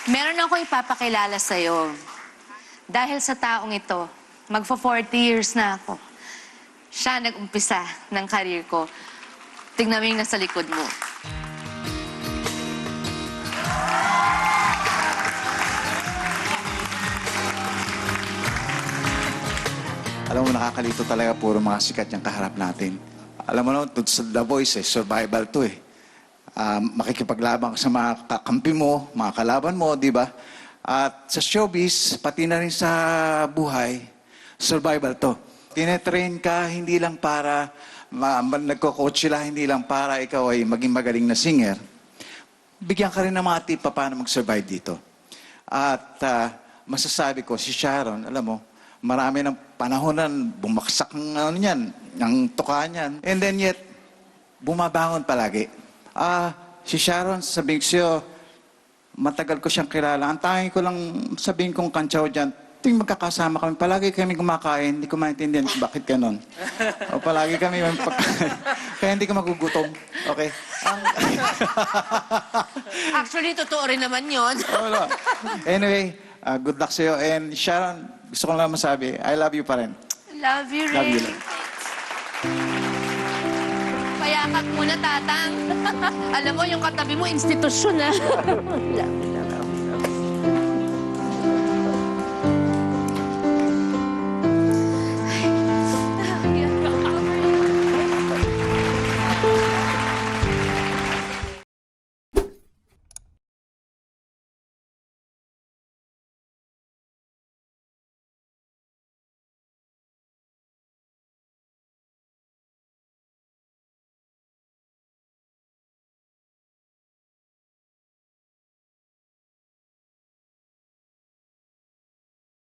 Meron ako ipapakilala sa'yo. Dahil sa taong ito, magpo-40 years na ako. Siya nag-umpisa ng career ko. Tignan mo yung nasa likod mo. Alam mo, nakakalito talaga puro mga sikat yung kaharap natin. Alam mo naman, sa The Voice, survival to eh. Makikipaglaban ka sa mga kakampi mo, mga kalaban mo, di ba? At sa showbiz, pati na rin sa buhay, survival to. Tinetrain ka hindi lang para, nagko-coach sila, hindi lang para ikaw ay maging magaling na singer. Bigyan ka rin ng mga tip pa paano mag-survive dito. At masasabi ko, si Sharon, alam mo, marami ng panahon na bumaksak ng tuka niyan. And then yet, bumabangon palagi. Si Sharon, sabihin ko siya, matagal ko siyang kilala. Ang tanging ko lang sabihin kong kantsaw dyan, tuwing magkakasama kami, palagi kami kumakain, hindi ko maintindihan kung bakit ganon. O palagi kami, kaya hindi ko magugutom. Okay? Actually, totoo rin naman yun. Anyway, good luck sa'yo. And Sharon, gusto ko lang masabi, I love you pa rin. Love you, Love Ray. you. Payakap muna, tatang. Alam mo, yung katabi mo, institusyon, ha?